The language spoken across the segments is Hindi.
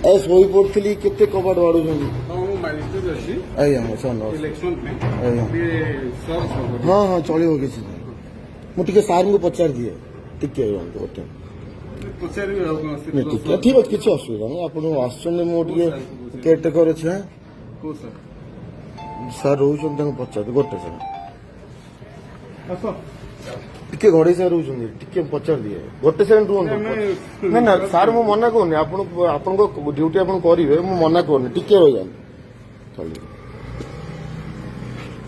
ए सोई पड़ती केते कबाट बाड़ुछन आज्ञा सर हाँ हाँ चलो किसी मुझे सार को पचार दिए टिके गोटे ठीक अच्छे किसी असुविधा नहीं आप मुझे केयरटेकर अच्छे सार रोच पचार गोटे सर टिके घड़े सार रोचे पचार दिए गोटे सेकेंड रुहतु ना ना सार मु मना करूनी आपण ड्यूटी आप करेंगे मु मना करूनी टिके रही जाए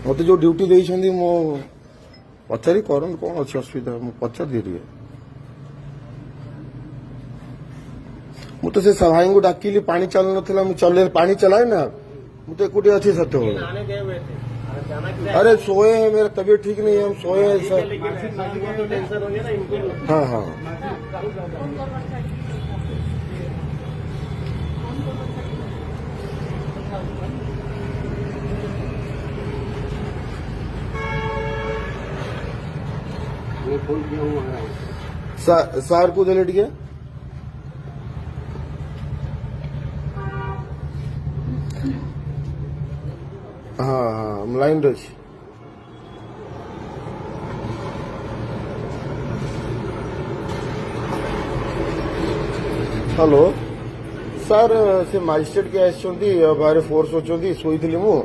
मत जो ड्यूटी देती मो पचारि कर कौन अच्छी असुविधा मुझे पचार दिए मुझे से भाई को डाकिली पानी चल ना मुझे पानी चलाए ना मुझे एकुटिया अच्छी सत्य अरे सोए हैं मेरा तबीयत ठीक नहीं है हम सोए हैं सर हाँ हाँ सार को देलेट गया हाँ हाँ लाइन रही हेलो सर से मजिस्ट्रेट के आसछंती बाहर फोर्स होचंती सोईथिली मु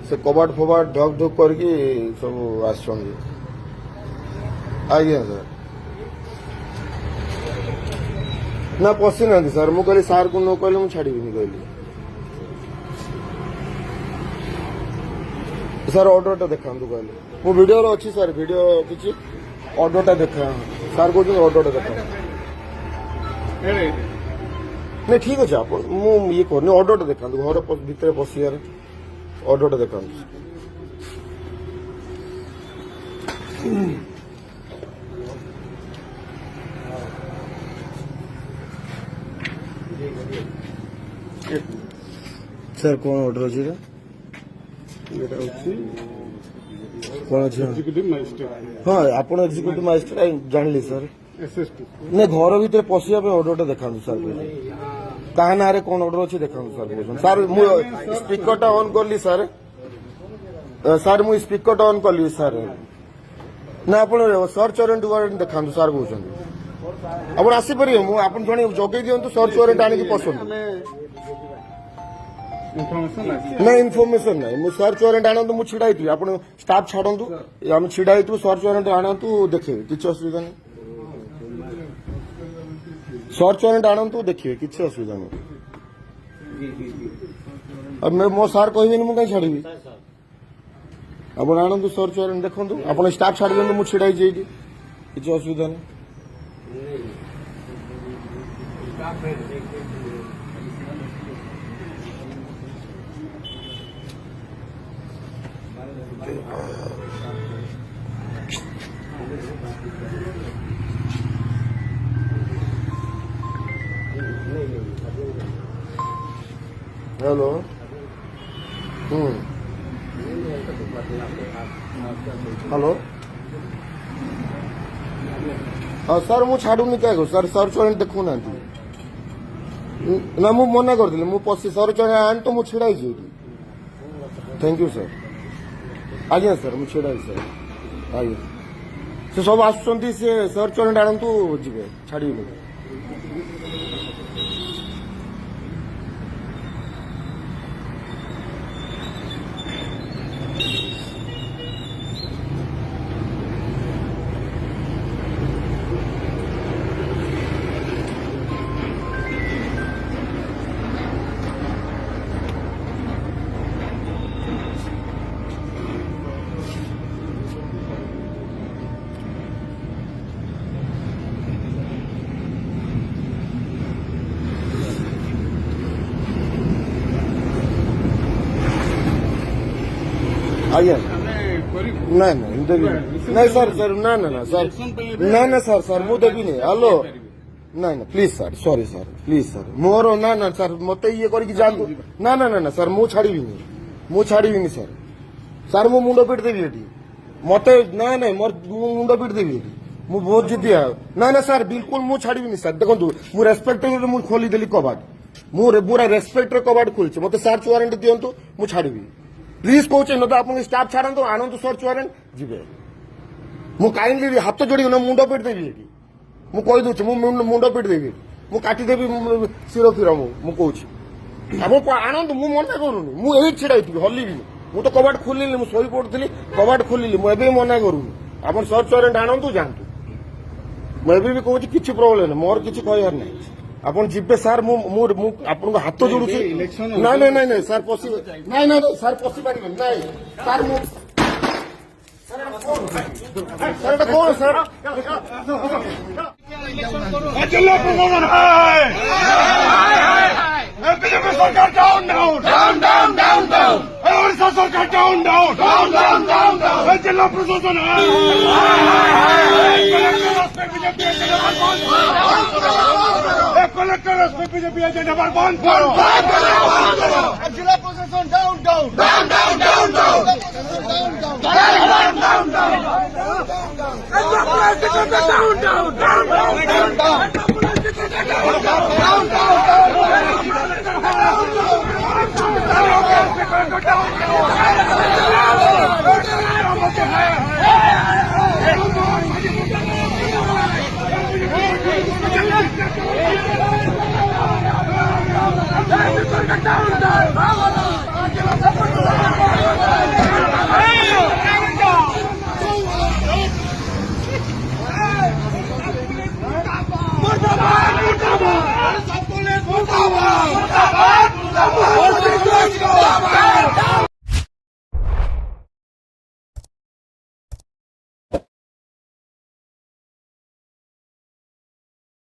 से कबाट फबाट ढक ढुक करके सब आसछंती आज्ञा सर ना पशि ना सर मु कहली सार को न कहले मु छाड़ीबिनी कहली सर ऑर्डर देखा कहले मो वीडियो अच्छी सर वीडियो किसी ऑर्डर देखा सार कहते ऑर्डर देखा नहीं ठीक अच्छे आप ये करनी ऑर्डर देखा घर भितर पशियार ऑर्डर देखा सर कौन ऑर्डर अच्छी कौन अच्छे हाँ आप एक्जिक्यूटिव मजिस्ट्रेट जानली सर नहीं घर भितर पशिया ऑर्डर देखा सर क्या ना कौन ऑर्डर अच्छे देखा सर सर मुझे स्पीकर ऑन कली सर सर मुझे स्पीकर ऑन कली सर ना आप सर्च वारंट देखा सर कहते आप आसपर आप जड़े जगे दिंतु सर्च वारंट आने पसंद ना इनफॉरमेशन ना मुझे सर्च वारंट आणतु मुझे छिड़ा थी आप स्टाफ छाड़ू आम छिड़ा सर्च वारंट आणतु देखिए किसी असुविधा नहीं सर्च वारंट आणतु देखिए किसी असुविधा नहीं अब मैं मो सार कह मुझे कहीं छाड़ी आप आणतु सर्च वारंट देखो आप स्टाफ छाड़ दिखाँ मुझे छिड़ा किसी असुविधा नहीं हेलो हेलो हाँ सर मुझे छाड़ूनी क्या सर सर्च वारंट देखू ना ना मुझे मना कर मुझे सर्च वारंट आन तो मुझे छिड़ा थैंक यू सर आज्ञा सर मुझे छिड़ा सर आज्ञा से सब आसुँच सर्च वारंट आणतु जी छाड़ी आज्ञा ना ना देवी नहीं सर सर ना ना ना सर ना ना सर सर मु देवी नहीं हेलो ना ना please sir sorry sir please sir more ना ना सर मत ये करके जानतु ना ना ना ना सर मु छाड़ीबी सर सर मु मुंड पिट देवी एटी मत ना ना मोर मुंड पिट देवी एटी मु बहुत जिद्दिया ना ना सर बिल्कुल मु छाड़ीबी सर देखो मु रेस्पेक्ट मु खोली देली कबाट पूरा रेस्पेक्ट कबाड़ खोलছে मत सर्च वारंट दिंतु मु छाड़ी प्लीज कौचे न तो आप स्टाफ छाड़ू आणु सर्च वारंट जीवे मु काइंडली हाथ जोड़ी मुंड पिट देवी मु कही दूची मुंड पिट देवी मु काटिदेवी शिर फिर मु कौची आप आणु मु मना करूनी मु यही छिड़ा हल्ली मु तो कबाड़ खोलिली मु शोई पड़ी कबाड़ खोलिली मुझे मना करूनी आप सर्च वारंट आणु जातु मुझे भी कहूँ किसी प्रोब्लेम मोर किसी कहर ना आप जीवे सार आपको हाथ जोड़ुची ना ना ना ना सर पशि ना ना सर पशि पारे ना सर सर कौन सर बीजेपी सरकार down down down down down down Odisha सरकार down down down down down down जिला प्रशासन कलेक्टर बीजेपी एजेंडा पर बंद करो जिला प्रशासन down down down down down down down down